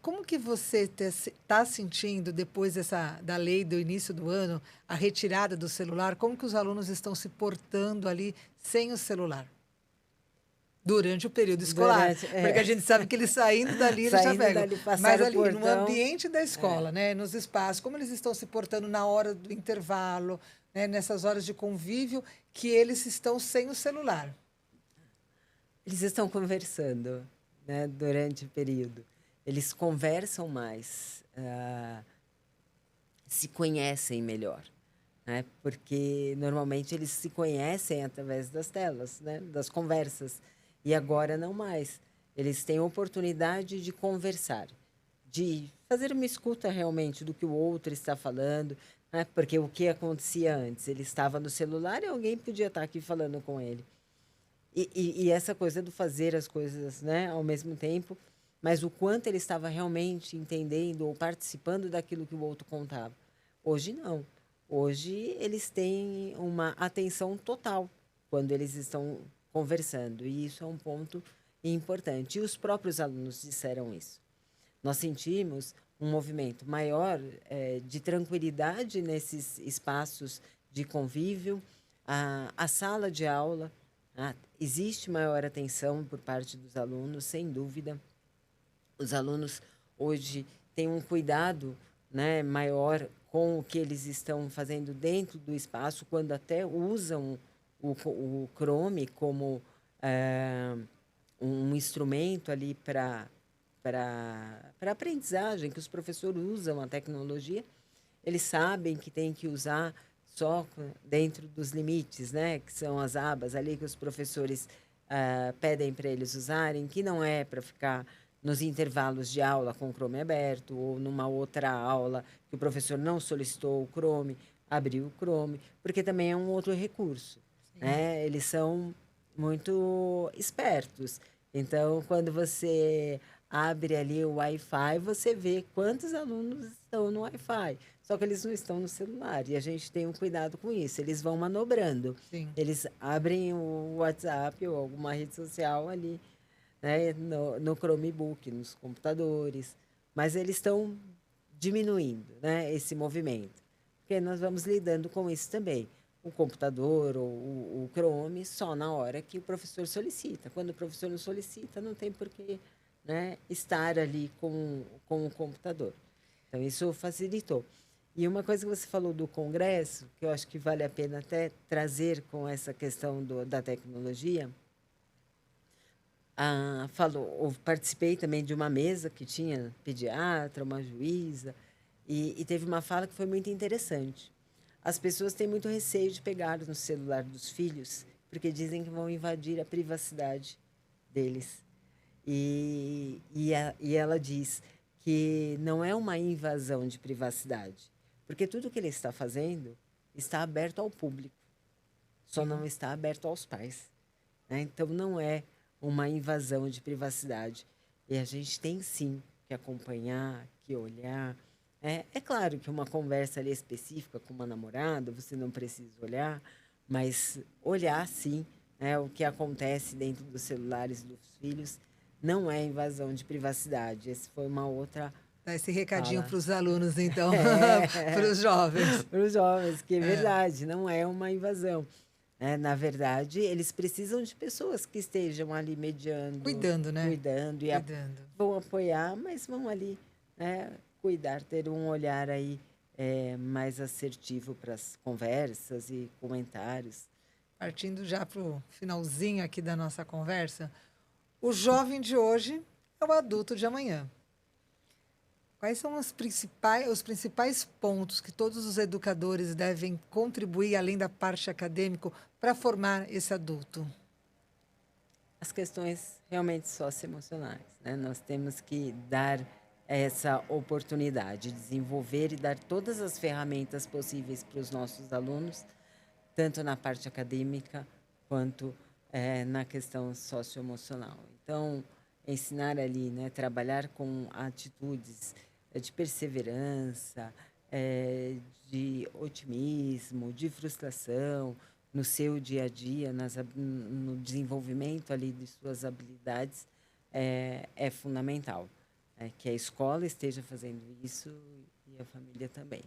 como que você está sentindo depois da lei do início do ano, a retirada do celular? Como que os alunos estão se portando ali sem o celular? Durante o período escolar, Durante, porque a gente sabe que eles saindo dali, eles já saindo pegam. dali, Mas passaram o ali, no portão. ambiente da escola, né, nos espaços, como eles estão se portando na hora do intervalo, né, nessas horas de convívio, que eles estão sem o celular. Eles estão conversando, né, durante o período. Eles conversam mais, se conhecem melhor, né? Porque normalmente eles se conhecem através das telas, né, das conversas. E agora não mais. Eles têm oportunidade de conversar, de fazer uma escuta realmente do que o outro está falando, né? Porque o que acontecia antes? Ele estava no celular e alguém podia estar aqui falando com ele. E essa coisa do fazer as coisas, né, ao mesmo tempo, mas o quanto ele estava realmente entendendo ou participando daquilo que o outro contava. Hoje não. Hoje eles têm uma atenção total quando eles estão conversando, e isso é um ponto importante. E os próprios alunos disseram isso. Nós sentimos um movimento maior de tranquilidade nesses espaços de convívio, a sala de aula. Existe maior atenção por parte dos alunos, sem dúvida. Os alunos hoje têm um cuidado, né, maior com o que eles estão fazendo dentro do espaço, quando até usam o Chrome como um instrumento ali para aprendizagem, que os professores usam a tecnologia. Eles sabem que tem que usar só dentro dos limites, né? Que são as abas ali que os professores pedem para eles usarem, que não é para ficar nos intervalos de aula com o Chrome aberto, ou numa outra aula que o professor não solicitou o Chrome, abrir o Chrome, porque também é um outro recurso. Né? Eles são muito espertos. Então, quando você abre ali o Wi-Fi, você vê quantos alunos estão no Wi-Fi. Só que eles não estão no celular. E a gente tem um cuidado com isso. Eles vão manobrando. Sim. Eles abrem o WhatsApp ou alguma rede social ali, né, no Chromebook, nos computadores. Mas eles estão diminuindo, né, esse movimento. Porque nós vamos lidando com isso também. O computador ou o Chrome só na hora que o professor solicita. Quando o professor não solicita, não tem por que, né, estar ali com o computador. Então, isso facilitou. E uma coisa que você falou do congresso, que eu acho que vale a pena até trazer com essa questão da tecnologia, participei também de uma mesa que tinha pediatra, uma juíza, e teve uma fala que foi muito interessante. As pessoas têm muito receio de pegar no celular dos filhos, porque dizem que vão invadir a privacidade deles. E ela diz que não é uma invasão de privacidade, porque tudo que ele está fazendo está aberto ao público, só não está aberto aos pais. Né? Então, não é uma invasão de privacidade. E a gente tem, sim, que acompanhar, que olhar. É claro que uma conversa ali específica com uma namorada, você não precisa olhar, mas olhar, sim, né, o que acontece dentro dos celulares dos filhos não é invasão de privacidade. Essa foi uma outra Dá esse recadinho fala. para os alunos, então, para É, os jovens. para os jovens, que é É, verdade, não é uma invasão. Né? Na verdade, eles precisam de pessoas que estejam ali mediando, cuidando, né? cuidando Cuidando. vão apoiar, mas vão ali, né, cuidar, ter um olhar aí mais assertivo para as conversas e comentários. Partindo já para o finalzinho aqui da nossa conversa, o jovem de hoje é o adulto de amanhã. Quais são os principais pontos que todos os educadores devem contribuir, além da parte acadêmica, para formar esse adulto? As questões realmente socioemocionais, né? Nós temos que dar essa oportunidade, desenvolver e dar todas as ferramentas possíveis para os nossos alunos, tanto na parte acadêmica quanto na questão socioemocional. Então, ensinar ali, né, trabalhar com atitudes de perseverança, de otimismo, de frustração no seu dia a dia, no desenvolvimento ali de suas habilidades, é fundamental. Que a escola esteja fazendo isso e a família também.